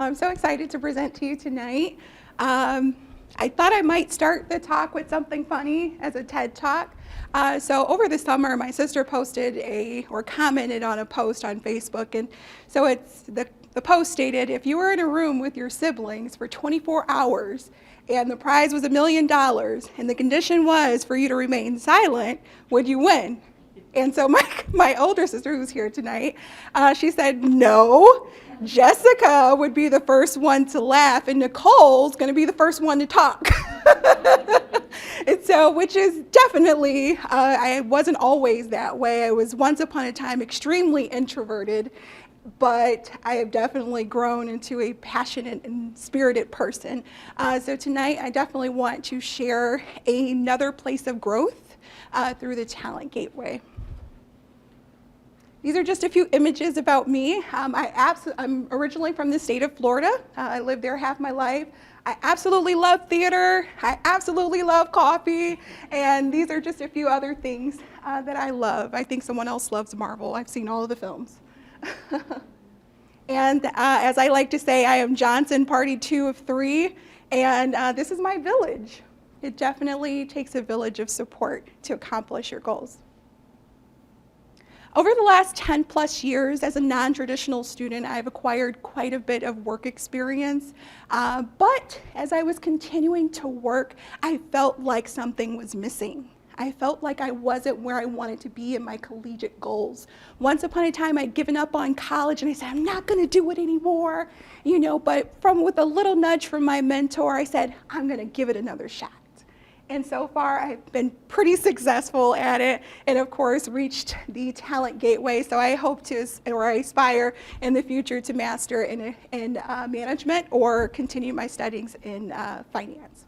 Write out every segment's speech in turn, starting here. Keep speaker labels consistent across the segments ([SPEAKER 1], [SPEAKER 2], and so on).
[SPEAKER 1] I'm so excited to present to you tonight. I thought I might start the talk with something funny as a TED Talk. So over the summer, my sister commented on a post on Facebook, and so the post stated, if you were in a room with your siblings for 24 hours and the prize was $1 million and the condition was for you to remain silent, would you win? And so my older sister, who's here tonight, she said, no, Jessica would be the first one to laugh, and Nicole's going to be the first one to talk. And so, which is definitely, I wasn't always that way. I was once upon a time extremely introverted, but I have definitely grown into a passionate and spirited person. So tonight, I definitely want to share another place of growth through the Talent Gateway. These are just a few images about me. I'm originally from the state of Florida. I lived there half my life. I absolutely love theater. I absolutely love coffee. And these are just a few other things that I love. I think someone else loves Marvel. I've seen all of the films. And as I like to say, I am Johnson Party 2 of 3. And this is my village. It definitely takes a village of support to accomplish your goals. Over the last 10 plus years as a non-traditional student, I've acquired quite a bit of work experience, but as I was continuing to work, I felt like something was missing. I felt like I wasn't where I wanted to be in my collegiate goals. Once upon a time, I'd given up on college and I said, I'm not gonna do it anymore, but with a little nudge from my mentor, I said, I'm gonna give it another shot. And so far, I've been pretty successful at it, and of course, reached the Talent Gateway. So I hope I aspire in the future to master in management or continue my studies in finance.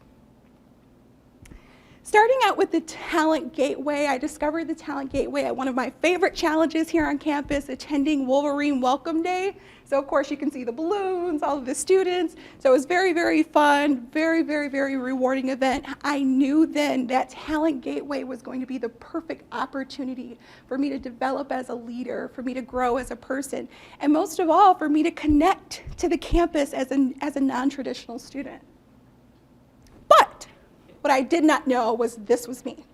[SPEAKER 1] Starting out with the Talent Gateway, I discovered the Talent Gateway at one of my favorite challenges here on campus, attending Wolverine Welcome Day. So of course you can see the balloons, all of the students. So it was very, very fun, very, very, very rewarding event. I knew then that Talent Gateway was going to be the perfect opportunity for me to develop as a leader, for me to grow as a person, and most of all, for me to connect to the campus as a non-traditional student. But what I did not know was this was me.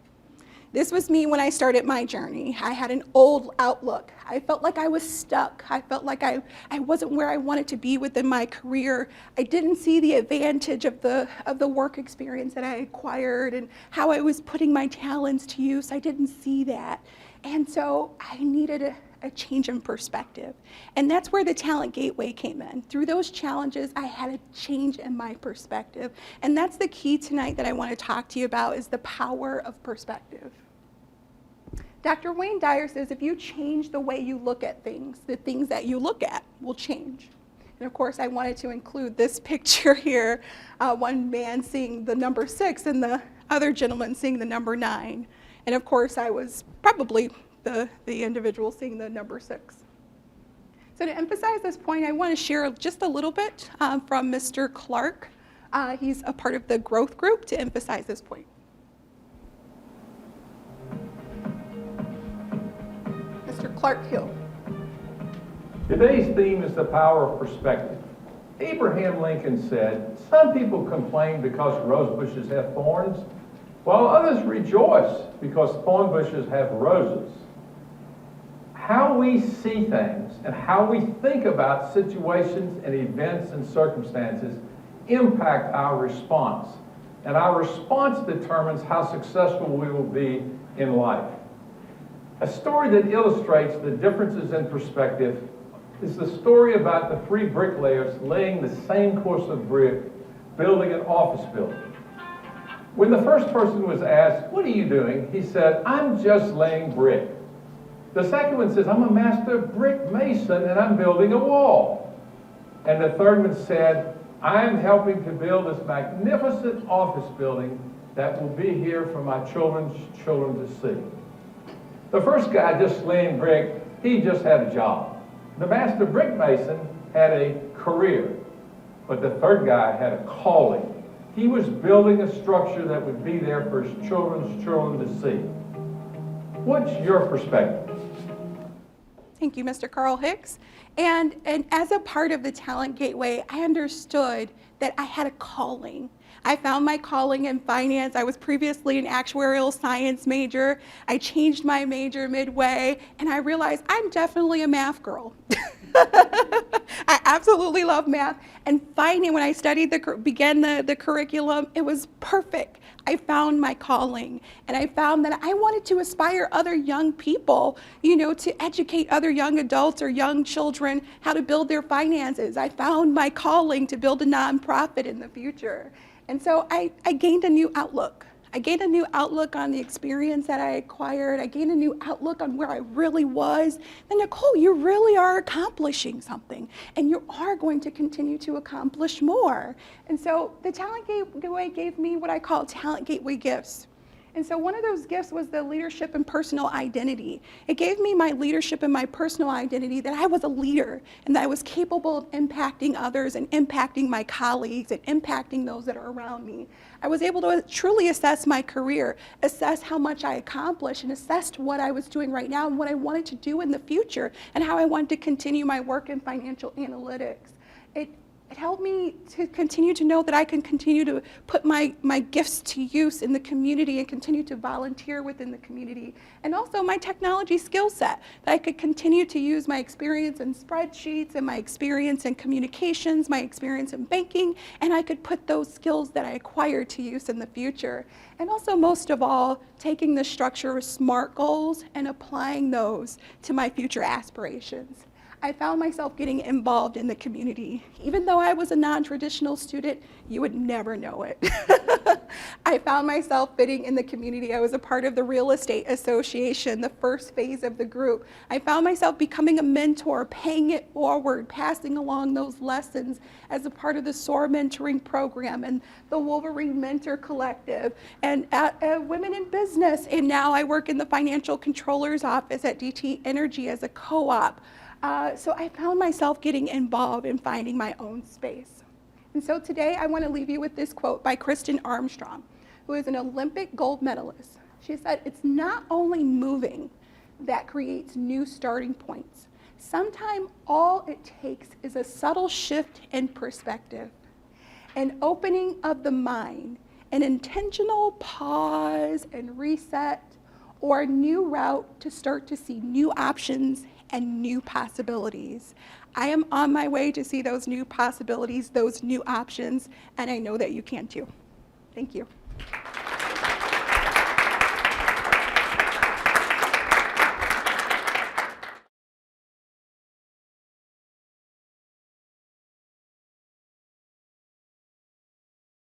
[SPEAKER 1] This was me when I started my journey. I had an old outlook. I felt like I was stuck. I felt like I wasn't where I wanted to be within my career. I didn't see the advantage of the work experience that I acquired and how I was putting my talents to use. I didn't see that. And so I needed a change in perspective. And that's where the Talent Gateway came in. Through those challenges, I had a change in my perspective. And that's the key tonight that I want to talk to you about, is the power of perspective. Dr. Wayne Dyer says if you change the way you look at things, the things that you look at will change. And of course, I wanted to include this picture here, one man seeing the number 6 and the other gentleman seeing the number 9. And of course, I was probably the individual seeing the number 6. So to emphasize this point, I want to share just a little bit from Mr. Clark. He's a part of the growth group to emphasize this point. Mr. Clark Hill.
[SPEAKER 2] Today's theme is the power of perspective. Abraham Lincoln said, some people complain because rose bushes have thorns, while others rejoice because thorn bushes have roses. How we see things and how we think about situations and events and circumstances impact our response. And our response determines how successful we will be in life. A story that illustrates the differences in perspective is the story about the 3 bricklayers laying the same course of brick, building an office building. When the first person was asked, what are you doing? He said, I'm just laying brick. The second one says, I'm a master brick mason and I'm building a wall. And the third one said, I'm helping to build this magnificent office building that will be here for my children's children to see. The first guy just laying brick, he just had a job. The master brick mason had a career, but the third guy had a calling. He was building a structure that would be there for his children's children to see. What's your perspective?
[SPEAKER 1] Thank you, Mr. Carl Hicks. And as a part of the Talent Gateway, I understood that I had a calling. I found my calling in finance. I was previously an actuarial science major. I changed my major midway, and I realized I'm definitely a math girl. I absolutely love math. And finally, when I began the curriculum, it was perfect. I found my calling, and I found that I wanted to inspire other young people, to educate other young adults or young children how to build their finances. I found my calling to build a nonprofit in the future. And so I gained a new outlook. I gained a new outlook on the experience that I acquired. I gained a new outlook on where I really was. And Nicole, you really are accomplishing something, and you are going to continue to accomplish more. And so the Talent Gateway gave me what I call Talent Gateway gifts. And so one of those gifts was the leadership and personal identity. It gave me my leadership and my personal identity, that I was a leader and that I was capable of impacting others and impacting my colleagues and impacting those that are around me. I was able to truly assess my career, assess how much I accomplished, and assess what I was doing right now and what I wanted to do in the future and how I wanted to continue my work in financial analytics. It helped me to continue to know that I can continue to put my gifts to use in the community and continue to volunteer within the community. And also my technology skill set, that I could continue to use my experience in spreadsheets and my experience in communications, my experience in banking, and I could put those skills that I acquired to use in the future. And also, most of all, taking the structure of SMART goals and applying those to my future aspirations. I found myself getting involved in the community. Even though I was a non-traditional student, you would never know it. I found myself fitting in the community. I was a part of the Real Estate Association, the first phase of the group. I found myself becoming a mentor, paying it forward, passing along those lessons as a part of the SOAR mentoring program and the Wolverine Mentor Collective and at Women in Business. And now I work in the Financial Controller's Office at DT Energy as a co-op. So I found myself getting involved in finding my own space. And so today I want to leave you with this quote by Kristen Armstrong, who is an Olympic gold medalist. She said, "It's not only moving that creates new starting points. Sometimes all it takes is a subtle shift in perspective, an opening of the mind, an intentional pause and reset, or a new route to start to see new options and new possibilities." I am on my way to see those new possibilities, those new options, and I know that you can too. Thank you.